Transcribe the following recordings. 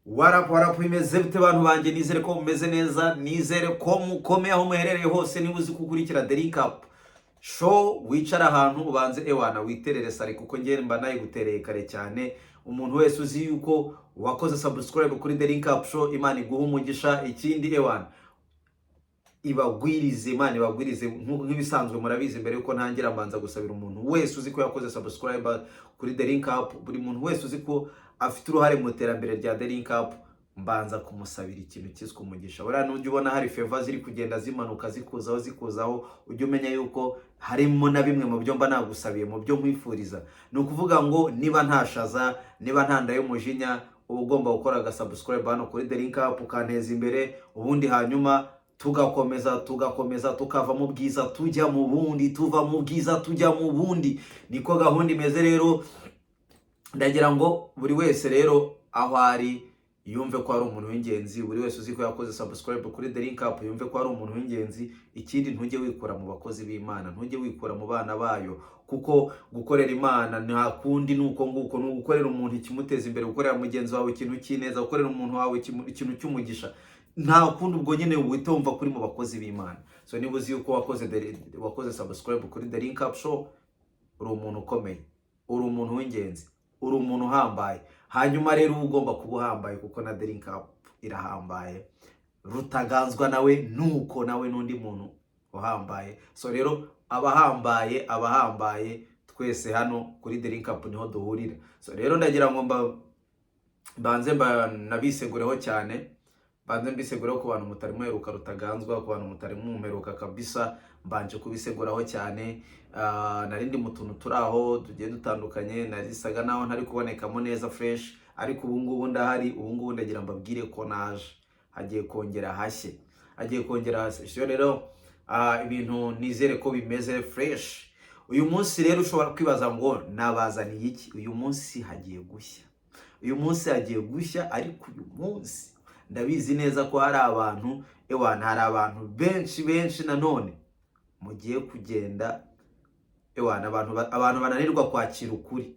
warapu imeze bite bantu banjye, nizere ko mumeze neza, nizere ko mukomeye aho muherereye hose. Niba uzi gukurikira The Link Up Show, wicara ahantu ubanze ewana witerere sare, kuko ngere mba nayigutereye kare cyane. Umuntu wese uzi yuko wakoze subscribe kuri The Link Up Show, Imana iguha umugisha. Ikindi ewana ibagwirize, Imana ibagwirize nk'ibisanzwe. Murabizi mbere yuko ntangira mbanza gusabira umuntu wese uzi ko yakoze subscribe kuri The Link Up. Buri muntu wese uzi ko afite uruhare mu iterambere rya The Link Up, mbanza kumusabira ikintu cyiswe umugisha. Buriya nujya ubona hari favor ziri kugenda zimanuka zikuzaho, ujye umenya yuko harimo na bimwe mu byo mba nagusabiye, mu byo nkwifuriza. Ni ukuvuga ngo niba ntashaza, niba ntanda y'umujinya, uba ugomba gukora subscribe hano kuri The Link Up, ukanteza imbere. Ubundi hanyuma tugakomeza tukava mu bwiza tujya mu bundi, tuva mu bwiza tujya mu bundi. Niko gahunda imeze rero. Ndagira ngo buri wese rero aho ari yumve ko ari umuntu w'ingenzi. Buri wese uzi ko yakoze subscribe kuri The Link Up yumve ko ari umuntu w'ingenzi. Ikindi ntujye wikura mu bakozi b'Imana, ntujye wikura mu bana bayo, kuko gukorera Imana nta kundi nuko nguko, no gukorera umuntu ikimuteza imbere, gukorera mugenzi wawe ikintu cy'ineza, gukorera umuntu wawe ikintu cy'umugisha. Nta kundi ubwo nyine uhita wumva kuri mu bakozi b'Imana. So niba uzi yuko wakoze subscribe kuri The Link Up Show, uri umuntu ukomeye, uri umuntu w'ingenzi, uri umuntu uhambaye. Hanyuma rero ugomba kuba uhambaye, kuko na The Link Up irahambaye. Rutaganzwa nawe nuko nawe n'undi muntu uhambaye. So rero abahambaye twese hano kuri The Link Up niho duhurira. So rero ndagira ngo banze nabisegureho cyane. Banze mbisegureho ku bantu mutari muheruka Rutaganzwa, ku bantu mutari muheruka kabisa, mbanje kubiseguraho cyane. Narindi mu tuntu turaho tugiye dutandukanye, narisaga naho ntari kubonekamo neza fresh, ariko ubu ngubu ndahari. Ubu ngubu ndagira mbabwire ko naje, hagiye kongera hashye. So rero ibintu nizere ko bimeze fresh. Uyu munsi rero ushobora kwibaza ngo nabazaniye iki. Uyu munsi hagiye gushya, ariko uyu munsi ndabizi neza ko hari abantu hari abantu benshi nanone mugiye kugenda abantu bananirwa kwakira ukuri,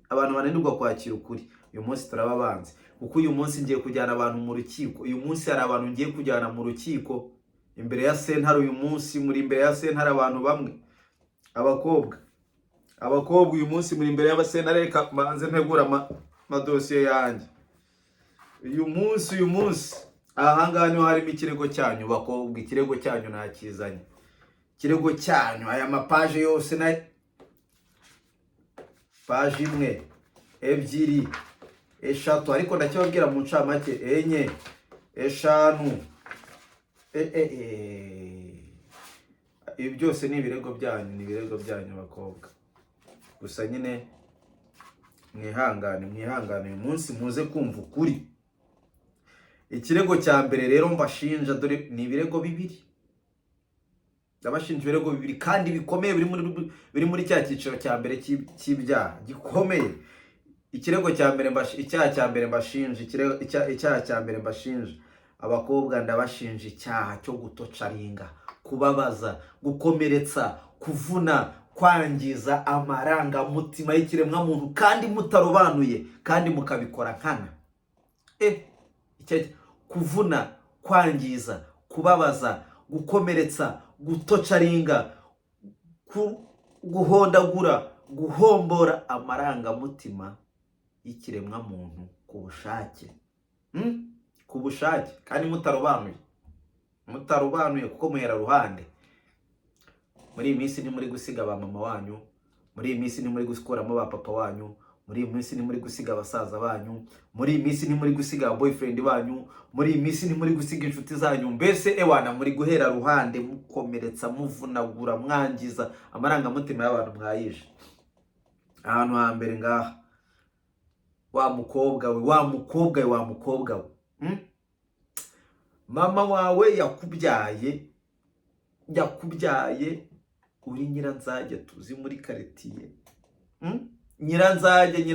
abantu bananirwa kwakira ukuri. Uyu munsi turababanze, kuko uyu munsi ngiye kujyana abantu mu rukiko. Uyu munsi hari abantu ngiye kujyana mu rukiko imbere ya sentare. Uyu munsi muri imbere ya sentare abantu bamwe, abakobwa uyu munsi muri imbere y'abasentare. Reka banze ntegura amadosiye yanjye. Uyu munsi ahangaha niho harimo ikirego cyanyu bakobwa. Ikirego cyanyu nakizanye, ikirego cyanyu. Aya mapaje yose na paje 1, 2, 3, ariko ndakibabwira mu ncamake 4, 5. Ibi byose ni ibirego byanyu bakobwa. Gusa nyine mwihangane uyu munsi muze kumva ukuri. Ikirego cya mbere rero mbashinja, dore ni ibirego 2. Ndabashinja ibirego 2 kandi bikomeye, biri muri cya cyiciro cya mbere cy'ibyaha gikomeye. Ikirego cya mbere icyaha cya mbere mbashinja abakobwa, ndabashinja icyaha cyo gutocaringa, kubabaza, gukomeretsa, kuvuna, kwangiza amarangamutima y'ikiremwa muntu kandi mutarobanuye, kandi mukabikora nkana. Kuvuna, kwangiza, kubabaza, gukomeretsa, gutocaringa, guhondagura, guhombora amarangamutima y'ikiremwa muntu ku bushake. Ku bushake kandi mutarobanuye, kuko muhera ruhande. Muri iyi minsi ntimuri gusiga ba mama wanyu, muri iyi minsi ntimuri gukuramo ba papa wanyu, muri iyi minsi ntimuri gusiga abasaza banyu, muri iyi minsi ntimuri gusiga boyfriend banyu, muri iyi minsi ntimuri gusiga inshuti zanyu. Mbese muri guhera ruhande, mukomeretsa, muvunagura, mwangiza amarangamutima y'abantu mwayije. Ahantu hambere ngaha, wa mukobwa we, mama wawe yakubyaye uri Nyiranzage, tuzi muri karitiye. Nyiranzage,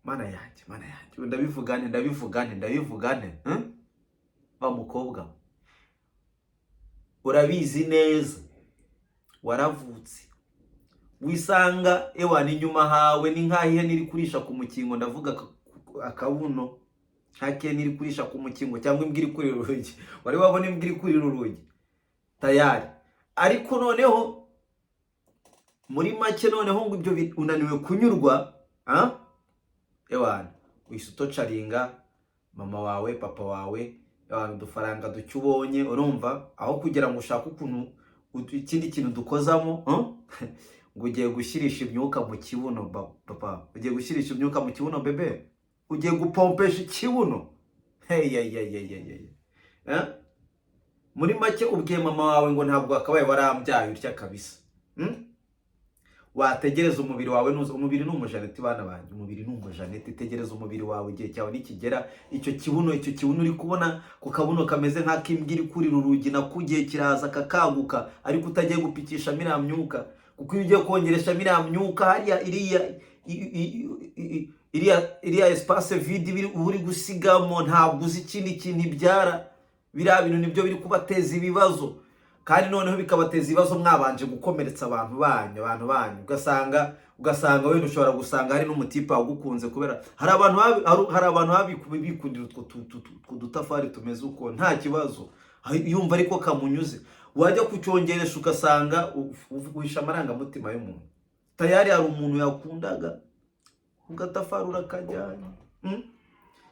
mana yanjye, ndabivugane. Wa mukobwa, urabizi neza, waravutse, wisanga inyuma hawe ni nkaho ihene iri kurisha ku mukingo. Ndavuga akabuno nk'akeni iri kurisha ku mukingo cyangwa imbwa iri kurira urugi. Wari wabona imbwa iri kurira urugi tayari. Ariko noneho muri make noneho ngo ibyo unaniwe kunyurwa ewana wise utocaringa mama wawe papa wawe udufaranga duke ubonye, urumva, aho kugira ngo ushake ukuntu ikindi kintu dukozamo ngo ugiye gushyirisha imyuka mu kibuno. Papa ugiye gushyirisha imyuka mu kibuno, bebe ugiye gupompesha ikibuno. Muri make ubwiye mama wawe ngo ntabwo akabaye warambyaye utya kabisa. Wategereza umubiri wawe, umubiri ni umujaneti bana banjye, umubiri ni umujaneti. Tegereza umubiri wawe igihe cyawe nikigera, icyo kibuno uri kubona ku kabuno kameze nk'ak'imbwa iri kurira urugi, nakugiye kiraza kakaguka, ariko utagiye gupikisha miriya myuka, kuko iyo ugiye kongeresha miriya myuka hariya iriya espace vide uri gusigamo, ntabwo uzi ikindi kintu ibyara. Biriya bintu nibyo biri kubateza ibibazo, kandi noneho bikabateza ibibazo mwabanje gukomeretsa abantu banyu. Ugasanga wenda ushobora gusanga hari n'umutipe wagukunze, kubera hari abantu bikundira utwo dutafari tumeze uko nta kibazo, yumva ariko kamunyuze. Wajya kucyongeresha ugasanga uhisha amarangamutima y'umuntu. Tayari hari umuntu yakundaga, ugatafari urakajyanye.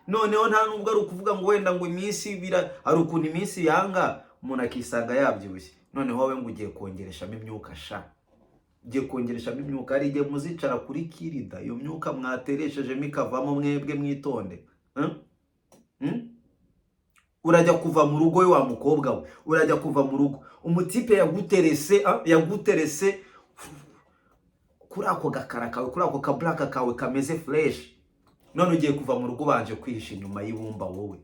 Noneho nta nubwo ari ukuvuga ngo wenda ngo iminsi hari ukuntu iminsi yanga umuntu akisanga yabyibushye. Noneho wowe ngo ugiye kongereshamo imyuka ugiye kongereshamo imyuka. Hari igihe muzicara kuri kirida, iyo myuka mwatereshejemo ikavamo, mwebwe mwitonde. Urajya kuva mu rugo wa mukobwa we, urajya kuva mu rugo, umutipe yaguterese kuri ako gakara kawe, kuri ako kablaka kawe kameze fresh. None ugiye kuva mu rugo banje kwihisha inyuma y'ibumba wowe.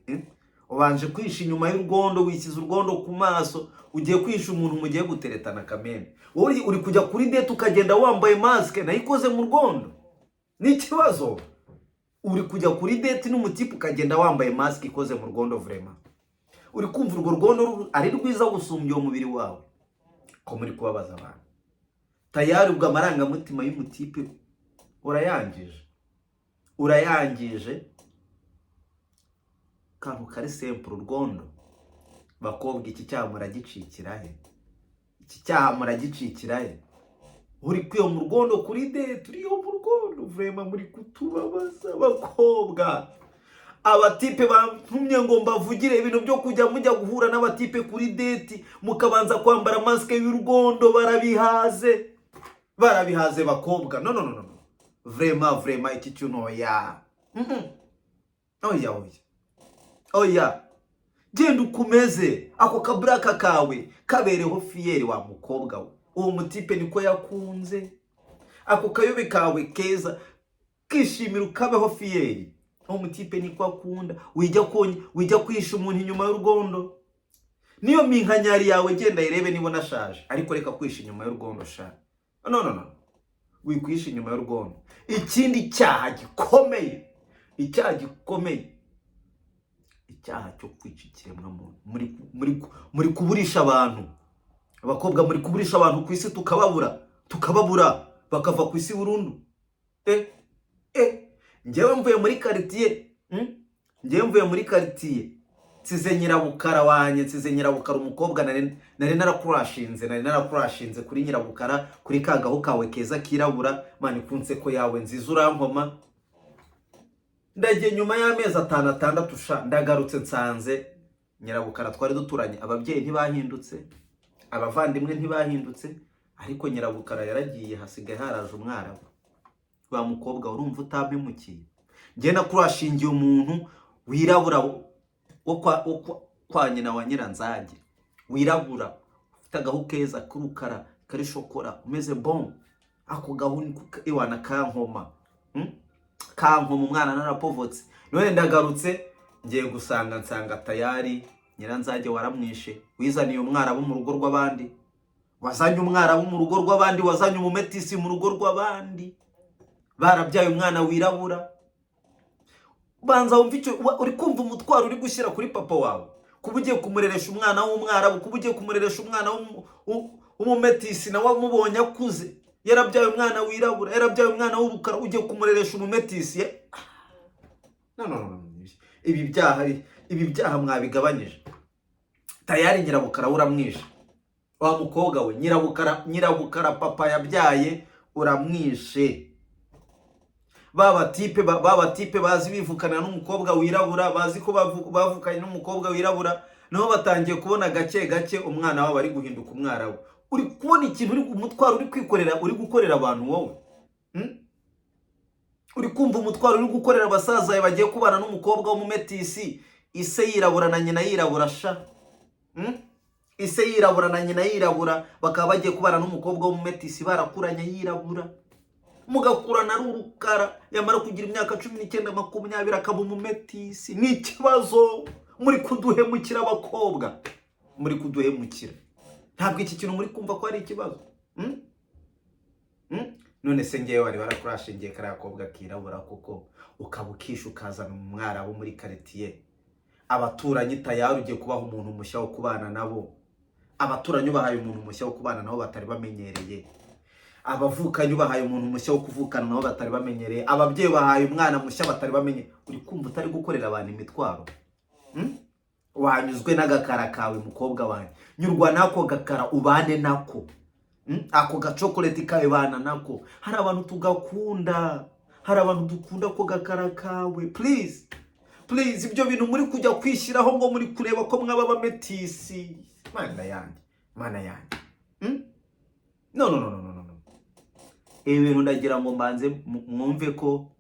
Ubanje kwihisha inyuma y'urwondo, wisize urwondo ku maso, ugiye kwihisha umuntu mugiye guteretana kamene. Wowe uri kujya kuri date ukagenda wambaye maske nayikoze mu rwondo. Ni ikibazo. Uri kujya kuri date n'umutipe ukagenda wambaye maske ikoze mu rwondo vraiment. Uri kumva urwo rwondo ari rwiza gusumbya uwo mubiri wawe. Ko muri kubabaza abantu. Tayari ubwo amarangamutima y'umutipe urayangije. Kantu kari simple urwondo. Bakobwa iki cyaha muragicikira he? Uri kwiyo mu rwondo kuri date, uriyo mu rwondo vraiment muri kutubabaza bakobwa. Abatipe bantumye ngo mbavugire ibintu byo kujya mujya guhura n'abatipe kuri date mukabanza kwambara maske y'urwondo. Barabihaze bakobwa. No. Vraiment iki cyuno oya. Oya. Genda ukumeze ako kabraka kawe kabereho fiyeri wa mukobwa we. Uwo mutipe niko yakunze. Ako kayobe kawe keza kishimira ukabeho fiyeri. Uwo mutipe niko akunda. Wijya kwisha umuntu inyuma y'urwondo. Niyo minkanyari yawe genda irebe niba nashaje, ariko reka kwisha inyuma y'urwondo sha. No. Wikwisha inyuma y'urwondo. Ikindi cyaha gikomeye. Icyaha cyo kwica ikiremwamuntu. Muri kuburisha abantu. Abakobwa muri kuburisha abantu ku isi, tukababura bakava ku isi burundu. Njyewe mvuye muri quartier nsize nyirabukara wanye, nsize nyirabukara umukobwa nari narakurashinze kuri nyirabukara, kuri kagaho kawe keza kirabura, mani kunse ko yawe nziza urankoma. Ndagiye nyuma y'amezi 5 sha, ndagarutse nsanze nyirabukara twari duturanye, ababyeyi ntibahindutse, abavandimwe ntibahindutse, ariko nyirabukara yaragiye, hasigaye haraje umwarabu. Wa mukobwa urumva utampemukiye. Ngiye nakurashingiye umuntu wirabura wo kwa nyina wa Nyiranzage, wirabura ufite agahu keza kurukara kari shokora umeze bon. Ako gahuni iwana kankoma umwana narapovotse. None ndagarutse ngiye gusanga nsanga tayari Nyiranzage waramwishe. Wizaniye umwarabu mu rugo rw'abandi, wazanye umwarabu mu rugo rw'abandi, wazanye umumetisi mu rugo rw'abandi, barabyaye umwana wirabura. Banza wumva icyo uri kumva umutwaro uri gushyira kuri papa wawe, kuba ugiye kumureresha umwana w'umwarabu, kuba ugiye kumureresha umwana w'umumetisi nawe wamubonye akuze, yarabyaye umwana wirabura, yarabyaye umwana w'urukara, ugiye kumureresha umumetisi. no. Ibi byaha mwabigabanyije. Tayari nyirabukara uramwishe. Wa mukobwa we nyirabukara papa yabyaye uramwishe. Baba tipe bazi bivukana n'umukobwa wirabura, bazi ko bavukanye n'umukobwa wirabura, naho batangiye kubona gake umwana wabo ari guhinduka umwarabu. Uri kubona ikintu uri umutwaro uri kwikorera, uri gukorera abantu wowe. Uri kumva umutwaro uri gukorera abasaza bagiye kubana n'umukobwa w'umumetisi, ise yirabura na nyina yirabura sha. Ise yirabura na nyina yirabura, bakaba bagiye kubana n'umukobwa w'umumetisi barakuranye yirabura. Mugakurana ari urukara, yamara kugira imyaka 19 20 akaba umumetisi. Ni ikibazo. Muri kuduhemukira abakobwa, muri kuduhemukira. Ntabwo iki kintu muri kumva ko ari ikibazo. None se ngewe wari barakurashingiye kari akobwa kirabura kuko ukabukisha ukazana umwarabu muri quartier. Abaturanyi tayari ugiye kubaha umuntu mushya wo kubana nabo. Abaturanyi bahaye umuntu mushya wo kubana nabo batari bamenyereye. Abavukanye bahaye umuntu mushya wo kuvukana nabo batari bamenyereye. Ababyeyi bahaye umwana mushya batari bamenye. Uri kumva utari gukorera abantu imitwaro? Wanyuzwe n'agakara kawe mukobwa wanjye. Nyurwa nako gakara ubane nako. Ako gachokoleti kawe bana nako. Hari abantu tugakunda. Hari abantu dukunda ko gakara kawe. Please ibyo bintu muri kujya kwishyiraho ngo muri kureba ko mwaba bametisi. Mana yanjye. No. Ibi bintu ndagira ngo mbanze mwumve ko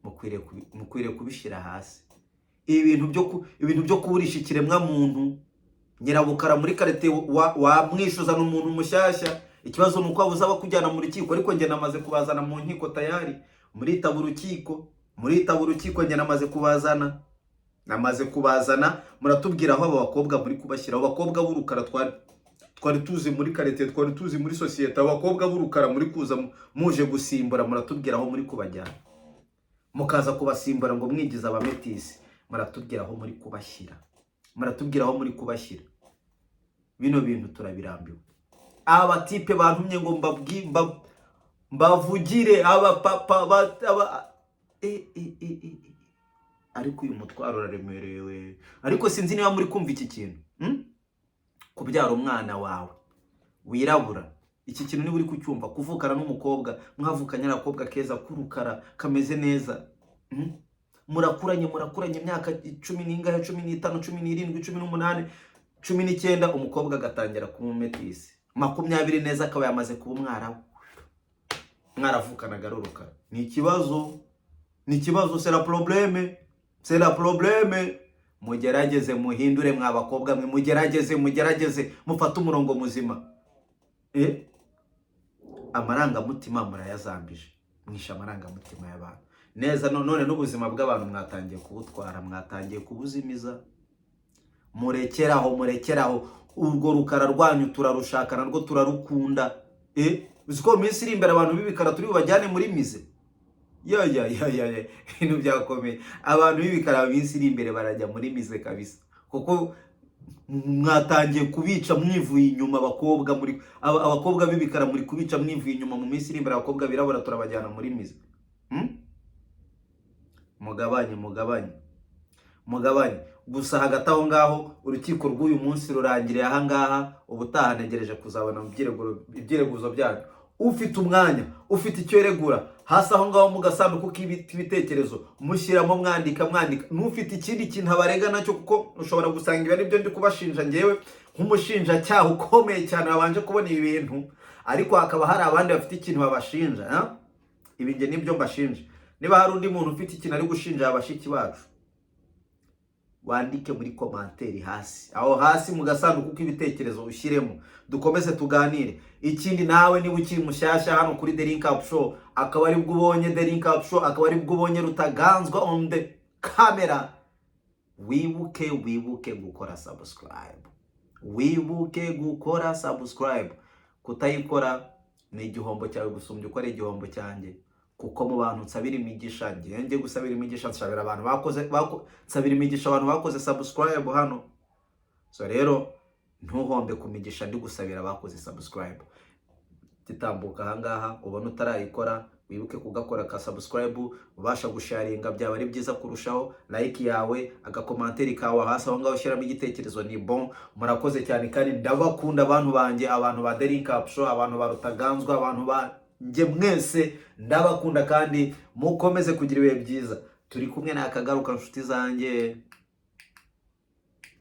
mukwiriye kubishira hasi. Ibintu byo kuburisha ikiremwa muntu. Nyirabukara muri karete wamwishuza n'umuntu mushyashya. Ikibazo nuko abuzaba kujyana mu rukiko, ariko nge namaze kubazana mu nkiko tayari. Muritaba urukiko nge namaze kubazana. Muratubwira aho aba bakobwa muri kubashyira. Abo bakobwa b'urukara twari tuzi muri karete, twari tuzi muri societe. Abakobwa b'urukara muri kuza muje gusimbura, muratubwira aho muri kubajyana. Mukaza kubasimbura ngo mwigize abametisi. Muratubwira aho muri kubashyira. Bino bintu turabirambiwe. Aba tipe bantumye ngo mbavugire aba papa ariko uyu mutwaro uraremerewe. Ariko sinzi niba muri kumva iki kintu. Kubyara umwana wawe wirabura, iki kintu ni buri kucyumva. Kuvukana n'umukobwa, mwavukanye n'akobwa keza kurukara kameze neza. Murakuranye imyaka 10 n'ingahe, 15, 17, 18, 19, umukobwa agatangira kuba umumetisi. 20 neza akaba yamaze kuba umwarabu. Mwaravukanaga rurukara. Ni ikibazo, c'est la problème. Mugerageze muhindure mwabakobwa mwe, mugerageze mufata umurongo muzima. Amarangamutima murayazambije. Mwisha amarangamutima y'abantu. Neza none n'ubuzima bw'abantu mwatangiye kubutwara, mwatangiye kubuzimiza. Murekeraho urwo rukara rwanyu turarushaka narwo turarukunda. Uziko minsi iri imbere abantu bibikara turi bajyane muri mize. Ibintu byakomeye. Abantu bibikara minsi iri imbere barajya muri mize kabisa. Kuko mwatangiye kubica mwivuye inyuma. Abakobwa bibikara muri kubica mwivuye inyuma. Mu minsi iri imbere abakobwa birabura turabajyana muri mize. Mugabanye. Gusa hagati aho ngaho urukiko rw'uyu munsi rurangiriye aha ngaha. Ubutaha ntegereje kuzabona ibyireguzo byanyu. Ufite umwanya, ufite icyo yeregura, hasi aho ngaho mu gasanduku k'ibitekerezo mushyiramo mwandika. N'ufite ikindi kintu abarega nacyo, kuko ushobora gusanga ibi ari byo ndi kubashinja ngewe nk'umushinjacyaha ukomeye cyane wabanje kubona ibi bintu, ariko hakaba hari abandi bafite ikintu babashinja. Ibi nge nibyo mbashinja. Niba hari undi muntu ufite ikintu ari gushinja abashiki bacu, wandike muri komanteri hasi. Aho hasi mu gasanduku k'ibitekerezo ushyiremo, dukomeze tuganire. Ikindi nawe niba ukiri mushyashya hano kuri The Link Up Show, akaba ari bwo ubonye The Link Up Show, akaba ari bwo ubonye Rutaganzwa on the camera, wibuke gukora subscribe. Kutayikora ni igihombo cyawe gusumbya uko ari igihombo cyanjye. Kuko mu bantu nsabira imigisha, ngiye gusabira imigisha, nsabira abantu bakoze subscribe hano. So rero ntuhombe ku migisha ndi gusabira bakoze subscribe. Titambuka aha ngaha ubona utarayikora, wibuke kugakora ka subscribe, ubasha gusharinga byaba ari byiza kurushaho, like yawe, agakomanteri kawe hasi aho ngaho shyiramo igitekerezo ni bon. Murakoze cyane kandi ndabakunda abantu banjye, abantu ba The Link Up Show, abantu ba Rutaganzwa, abantu ba nge mwese ndabakunda kandi mukomeze kugira ibihe byiza. Turi kumwe nakagaruka nshuti zanjye.